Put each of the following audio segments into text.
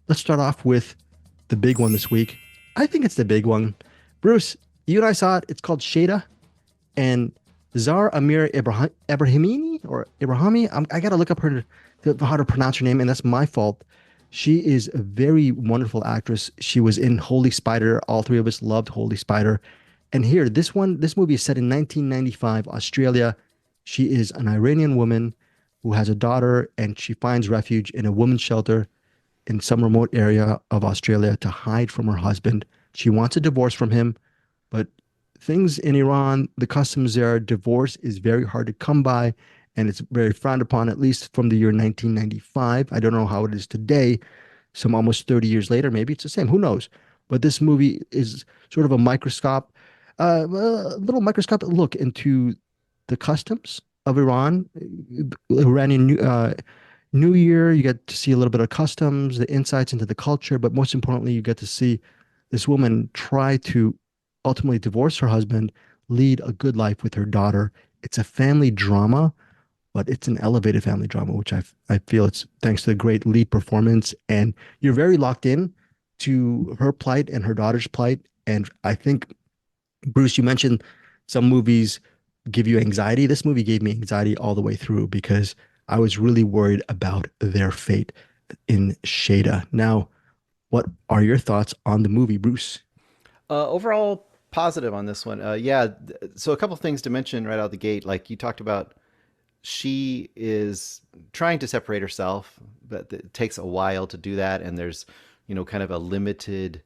let's start off with the big one this week. I think it's the big one. Bruce, you and I saw it. It's called Shayda, and Zar Amir Ebrahimi or Ibrahimi. I got to look up how to pronounce her name, and that's my fault. She is a very wonderful actress. She was in Holy Spider. All three of us loved Holy Spider. And here, this movie is set in 1995, Australia. She is an Iranian woman who has a daughter, and she finds refuge in a women's shelter in some remote area of Australia to hide from her husband. She wants a divorce from him, but things in Iran, the customs there, divorce is very hard to come by, and it's very frowned upon, at least from the year 1995. I don't know how it is today, some almost 30 years later. Maybe it's the same. Who knows? But this movie is sort of a little microscopic look into the customs of Iran, Iranian New Year. You get to see a little bit of customs, the insights into the culture, but most importantly, you get to see this woman try to ultimately divorce her husband, lead a good life with her daughter. It's a family drama, but it's an elevated family drama, which I feel it's thanks to the great lead performance. And you're very locked in to her plight and her daughter's plight. And I think, Bruce, you mentioned some movies give you anxiety. This movie gave me anxiety all the way through because I was really worried about their fate in Shada. Now, what are your thoughts on the movie, Bruce? Overall, positive on this one. Yeah, so a couple things to mention right out the gate. Like you talked about, she is trying to separate herself, but it takes a while to do that. And there's, kind of a limited,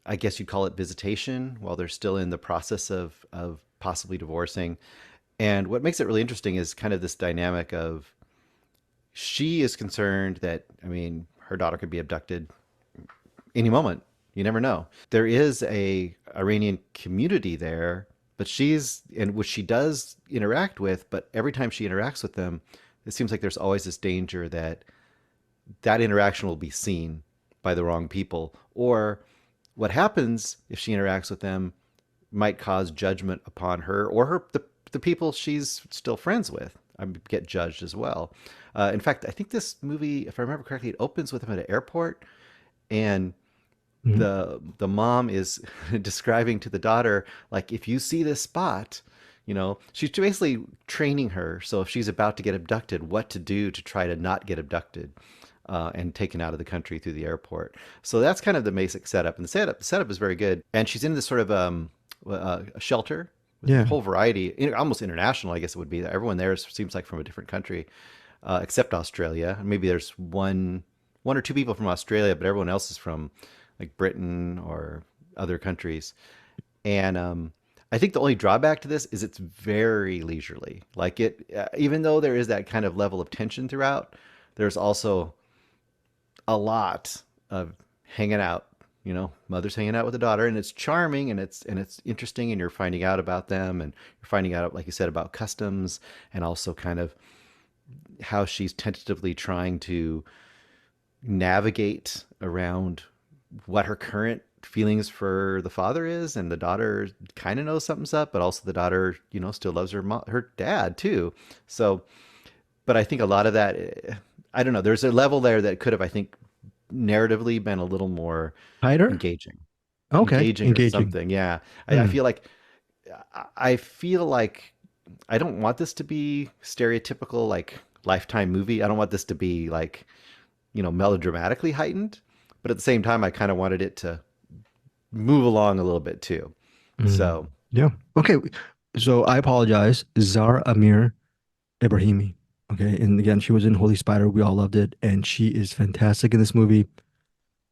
I guess you'd call it visitation while they're still in the process of possibly divorcing. And what makes it really interesting is kind of this dynamic of she is concerned that, I mean, her daughter could be abducted any moment. You never know. There is a Iranian community there, but which she does interact with, but every time she interacts with them, it seems like there's always this danger that that interaction will be seen by the wrong people, or what happens if she interacts with them might cause judgment upon her or the people she's still friends with get judged as well. In fact, I think this movie, if I remember correctly, it opens with them at an airport, and Mhm. the mom is describing to the daughter, like, if you see this spot, she's basically training her, so if she's about to get abducted, what to do to try to not get abducted and taken out of the country through the airport. So that's kind of the basic setup, and the setup is very good. And she's in this sort of a shelter with a Yeah. whole variety, almost international, I guess it would be. Everyone there seems like from a different country, except Australia. Maybe there's one or two people from Australia, but everyone else is from like Britain or other countries. And I think the only drawback to this is it's very leisurely. Like even though there is that kind of level of tension throughout, there's also a lot of hanging out. Mother's hanging out with the daughter, and it's charming, and it's interesting, and you're finding out about them, and you're finding out, like you said, about customs, and also kind of how she's tentatively trying to navigate around what her current feelings for the father is, and the daughter kind of knows something's up, but also the daughter, still loves her dad too. So, but I think a lot of that, I don't know. There's a level there that could have, I think, narratively been a little more Tighter? engaging, Okay. engaging or Engaging. something. Yeah, I Hmm. feel like I don't want this to be stereotypical like Lifetime movie. I don't want this to be like melodramatically heightened, but at the same time, I kind of wanted it to move along a little bit too. Mm. So Yeah. Okay. So I apologize. Zar Amir Ebrahimi. Okay. And again, she was in Holy Spider. We all loved it. And she is fantastic in this movie.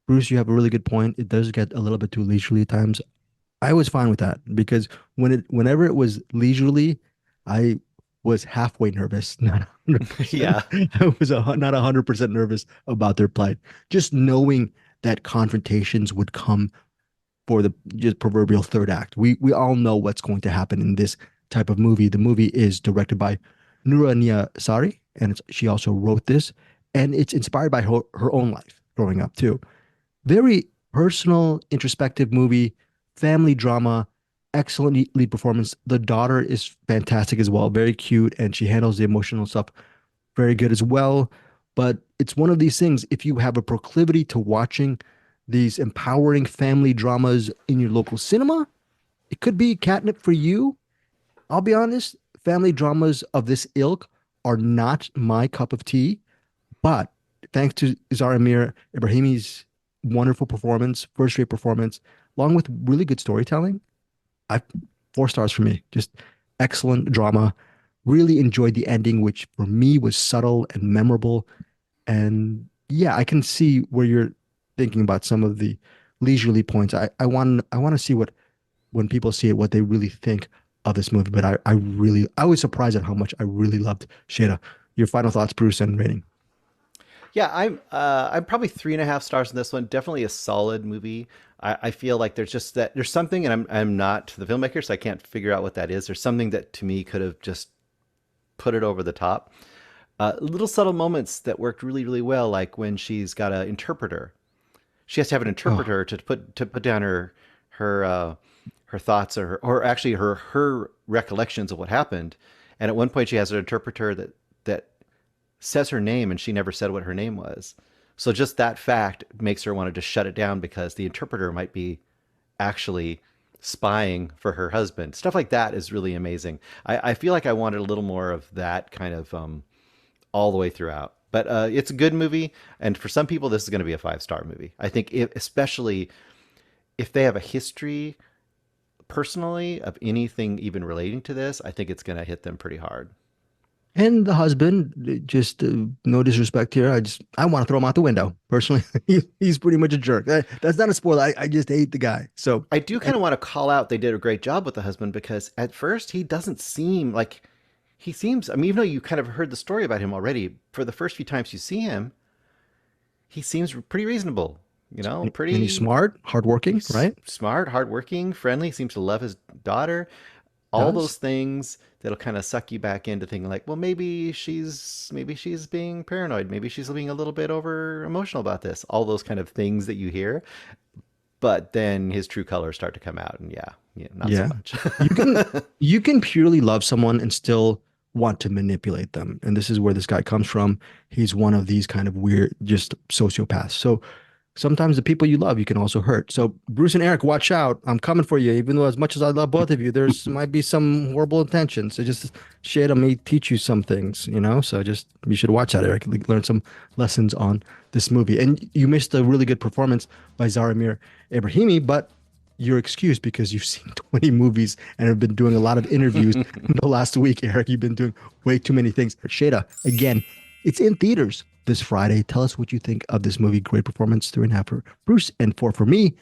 Bruce, you have a really good point. It does get a little bit too leisurely at times. I was fine with that because whenever it was leisurely, I was halfway nervous, not 100%. yeah, I was not 100% nervous about their plight. Just knowing that confrontations would come for the just proverbial third act. We all know what's going to happen in this type of movie. The movie is directed by Nurania Sari, and she also wrote this, and it's inspired by her own life growing up too. Very personal, introspective movie, family drama, excellent lead performance. The daughter is fantastic as well, very cute, and she handles the emotional stuff very good as well. But it's one of these things. If you have a proclivity to watching these empowering family dramas in your local cinema, it could be catnip for you. I'll be honest, family dramas of this ilk are not my cup of tea, but thanks to Zar Amir Ebrahimi's wonderful performance, first rate performance, along with really good storytelling, I 4 stars for me. Just excellent drama. Really enjoyed the ending, which for me was subtle and memorable. And yeah, I can see where you're thinking about some of the leisurely points. I want to see what when people see it, what they really think of this movie. But I was surprised at how much I really loved Shayda. Your final thoughts, Bruce, and rating. Yeah, I'm probably 3.5 stars in this one. Definitely a solid movie. I feel like there's something, and I'm not the filmmaker, so I can't figure out what that is. There's something that to me could have just put it over the top. Little subtle moments that worked really, really well, like when she's got an interpreter. She has to have an Oh, interpreter to put down her her thoughts or actually her recollections of what happened. And at one point, she has an interpreter that says her name, and she never said what her name was. So just that fact makes her want to just shut it down because the interpreter might be actually spying for her husband. Stuff like that is really amazing. I feel like I wanted a little more of that kind of all the way throughout. But it's a good movie, and for some people, this is going to be a 5 star movie. I think, especially if they have a history personally of anything even relating to this, I think it's going to hit them pretty hard. and the husband, just no disrespect here. I want to throw him out the window. Personally, he's pretty much a jerk. That's not a spoiler. I just hate the guy. So, I do and kind of want to call out they did a great job with the husband because at first he doesn't seem like he seems. I mean, even though you kind of heard the story about him already, for the first few times you see him, he seems pretty reasonable. and he's smart, hardworking, He's right? smart, hardworking, friendly. Seems to love his daughter. All Does. those things that'll kind of suck you back into thinking like, well, maybe she's being paranoid. Maybe she's being a little bit over emotional about this. All those kind of things that you hear. But then his true colors start to come out, and yeah, yeah, not so Yeah. much. You can you can purely love someone and still want to manipulate them. And this is where this guy comes from. He's one of these kind of weird, just sociopaths. So sometimes the people you love, you can also hurt. So Bruce and Eric, watch out. I'm coming for you. Even though as much as I love both of you, there's might be some horrible intentions. So just shit, I may teach you some things, you know? So just you should watch that, Eric. Learn some lessons on this movie. And you missed a really good performance by Zara Amir Ebrahimi, but you're excused because you've seen 20 movies and have been doing a lot of interviews in the last week, Eric. You've been doing way too many things. Shada, again, it's in theaters this Friday. Tell us what you think of this movie. Great performance, 3.5 for Bruce, and 4 for me.